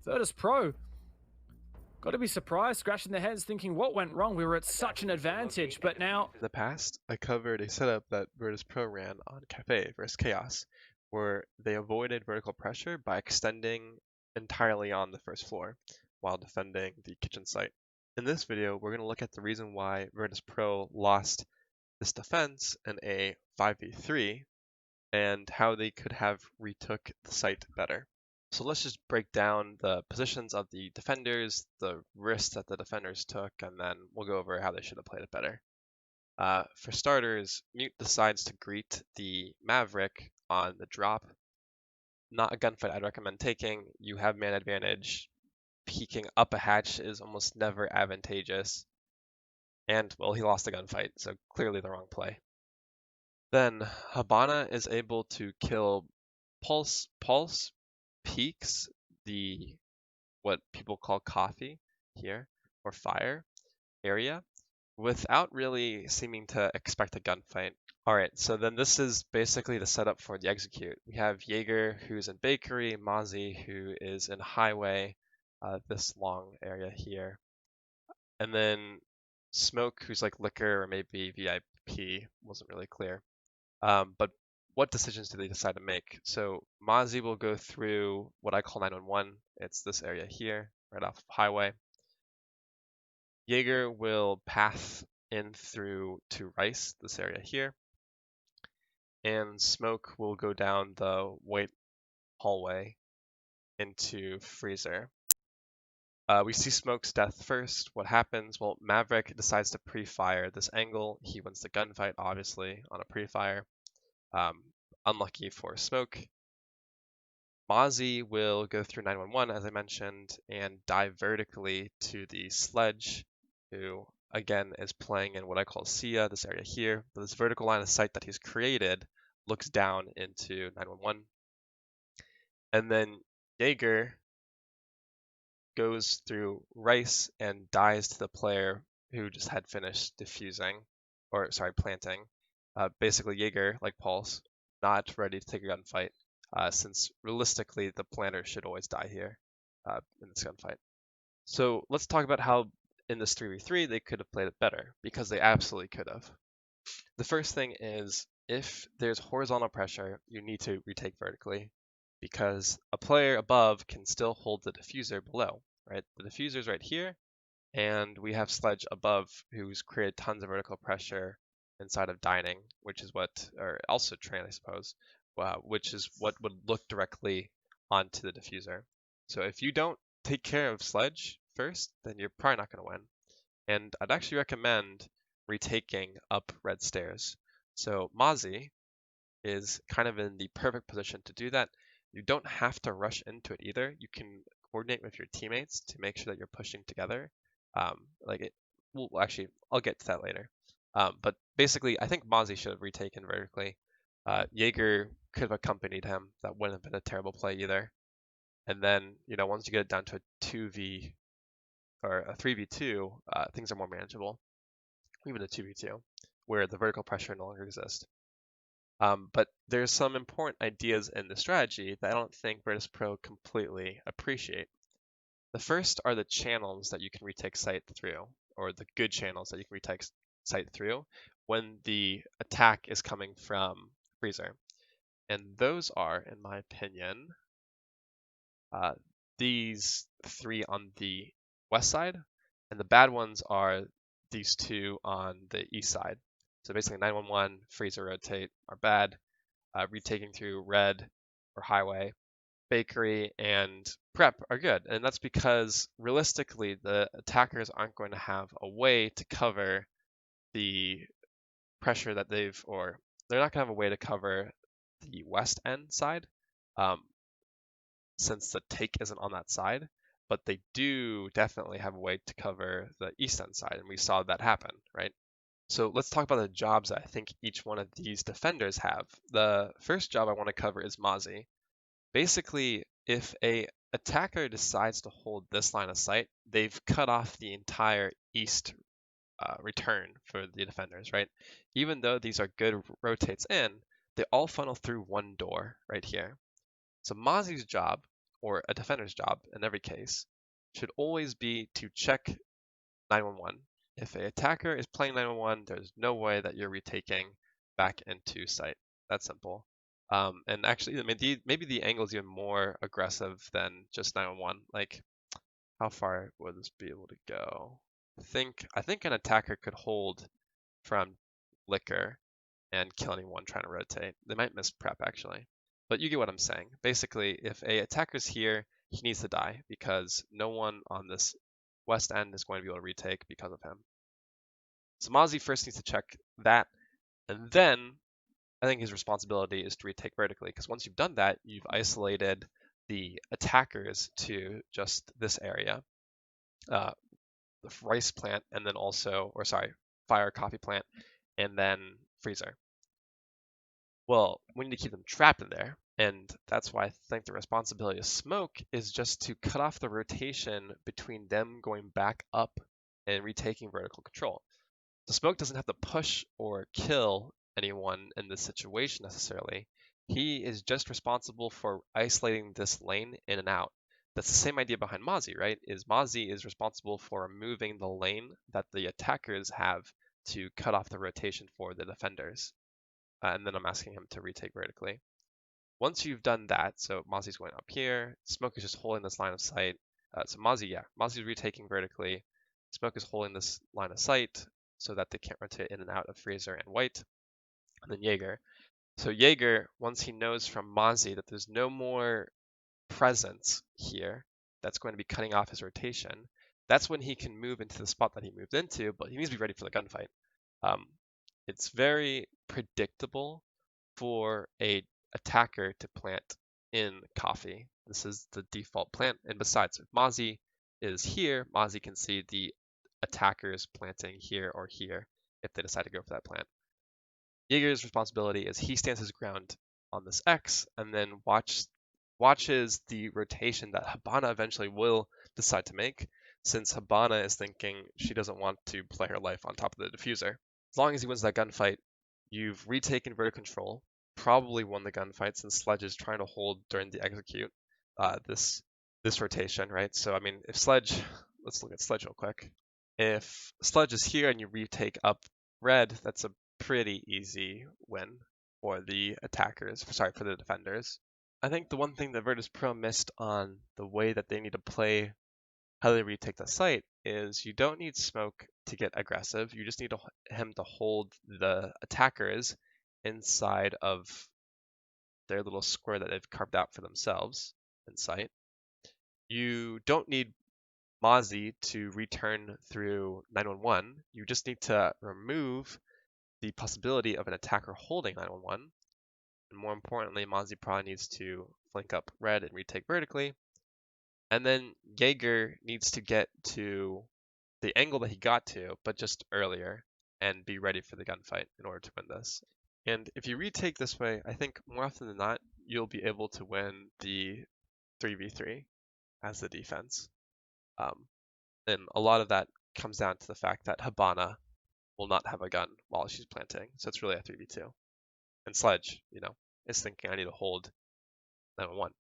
Virtus Pro. Got to be surprised, scratching their heads, thinking what went wrong. We were at such an advantage, but now. In the past, I covered a setup that Virtus Pro ran on Kafe versus Chaos, where they avoided vertical pressure by extending entirely on the first floor while defending the kitchen site. In this video, we're going to look at the reason why Virtus Pro lost this defense in a 5v3 and how they could have retook the site better. So let's just break down the positions of the defenders, the risks that the defenders took, and then we'll go over how they should have played it better. For starters, Mute decides to greet the Maverick on the drop. Not a gunfight I'd recommend taking. You have man advantage. Peeking up a hatch is almost never advantageous. And, well, he lost the gunfight, so clearly the wrong play. Then Habana is able to kill Pulse peaks the what people call Kafe here, or fire area, without really seeming to expect a gunfight. Alright, so then this is basically the setup for the execute. We have Jaeger, who's in bakery, Mozzie, who is in highway, this long area here. And then Smoke, who's like liquor or maybe VIP, wasn't really clear. But what decisions do they decide to make? So Mozzie will go through what I call 911. It's this area here, right off of highway. Jaeger will path in through to Rice, this area here. And Smoke will go down the white hallway into Freezer. We see Smoke's death first. What happens? Well, Maverick decides to pre-fire this angle. He wins the gunfight, obviously, on a pre-fire. Unlucky for Smoke. Mozzie will go through 911, as I mentioned, and dive vertically to the Sledge, who, again, is playing in what I call SIA, this area here. But this vertical line of sight that he's created looks down into 911. And then Jaeger goes through Rice and dies to the player who just had finished defusing, or sorry, planting. Basically, Jaeger, like Pulse, not ready to take a gunfight, since realistically the planter should always die here in this gunfight. So let's talk about how in this 3v3 they could have played it better, because they absolutely could have. The first thing is, if there's horizontal pressure, you need to retake vertically, because a player above can still hold the diffuser below, right? The diffuser's right here, and we have Sledge above who's created tons of vertical pressure inside of dining, which is what, or also train, I suppose, which is what would look directly onto the diffuser. So if you don't take care of Sledge first, then you're probably not going to win. And I'd actually recommend retaking up red stairs. So Mozzie is kind of in the perfect position to do that. You don't have to rush into it either. You can coordinate with your teammates to make sure that you're pushing together. Well, actually, I'll get to that later. But basically, I think Mozzie should have retaken vertically. Jaeger could have accompanied him. That wouldn't have been a terrible play either. And then, once you get it down to a 2v or a 3v2, things are more manageable. Even a 2v2, where the vertical pressure no longer exists. But there's some important ideas in the strategy that I don't think Virtus Pro completely appreciate. The first are the channels that you can retake site through, or the good channels that you can retake site through when the attack is coming from Freezer. And those are, in my opinion, these three on the west side, and the bad ones are these two on the east side. So basically 911, Freezer, Rotate are bad. Retaking through red or highway, bakery, and prep are good. And that's because realistically, the attackers aren't going to have a way to cover the pressure that they're not going to have a way to cover the west end side, since the take isn't on that side. But they do definitely have a way to cover the east end side, and we saw that happen, right? So let's talk about the jobs that I think each one of these defenders have. The first job I want to cover is Mozzie. Basically, if a attacker decides to hold this line of sight, they've cut off the entire east return for the defenders, right? Even though these are good rotates in, they all funnel through one door right here. So Mozzie's job or a defender's job in every case, should always be to check 911. If an attacker is playing 911, there's no way that you're retaking back into site. That's simple. And actually, I mean, maybe the angle is even more aggressive than just 911. Like, how far would this be able to go? I think an attacker could hold from liquor and kill anyone trying to rotate. They might miss prep actually, but you get what I'm saying. Basically, if a attacker's here, he needs to die because no one on this west end is going to be able to retake because of him. So Mozzie first needs to check that, and then I think his responsibility is to retake vertically, because once you've done that, you've isolated the attackers to just this area, the rice plant, and then also, or sorry, fire coffee plant, and then freezer. Well, we need to keep them trapped in there, and that's why I think the responsibility of smoke is just to cut off the rotation between them going back up and retaking vertical control. The smoke doesn't have to push or kill anyone in this situation necessarily. He is just responsible for isolating this lane in and out. That's the same idea behind Mozzie, right? Mozzie is responsible for removing the lane that the attackers have to cut off the rotation for the defenders. And then I'm asking him to retake vertically. Once you've done that, so Mozzie's going up here, Smoke is just holding this line of sight. So Mozzie's retaking vertically. Smoke is holding this line of sight so that they can't rotate in and out of Freezer and White. And then Jaeger. So Jaeger, once he knows from Mozzie that there's no more presence here that's going to be cutting off his rotation, that's when he can move into the spot that he moved into, but he needs to be ready for the gunfight. It's very predictable for a attacker to plant in Kafe. This is the default plant. And besides, if Mozzie is here, Mozzie can see the attackers planting here or here if they decide to go for that plant. Jaeger's responsibility is he stands his ground on this X and then watches the rotation that Habana eventually will decide to make, since Habana is thinking she doesn't want to play her life on top of the diffuser. As long as he wins that gunfight, you've retaken vertical control, probably won the gunfight since Sledge is trying to hold during the execute this rotation, right? So I mean, if Sledge, let's look at Sledge real quick. If Sledge is here and you retake up red, that's a pretty easy win for the attackers, sorry, for the defenders. I think the one thing that Virtus Pro missed on the way that they need to play how they retake the site is you don't need Smoke to get aggressive. You just need him to hold the attackers inside of their little square that they've carved out for themselves in sight. You don't need Mozzie to return through 911. You just need to remove the possibility of an attacker holding 911. And more importantly, Mozzie probably needs to flank up red and retake vertically. And then Jaeger needs to get to the angle that he got to, but just earlier, and be ready for the gunfight in order to win this. And if you retake this way, I think more often than not, you'll be able to win the 3v3 as the defense. And a lot of that comes down to the fact that Habana will not have a gun while she's planting, so it's really a 3v2. And Sledge, is thinking I need to hold 911.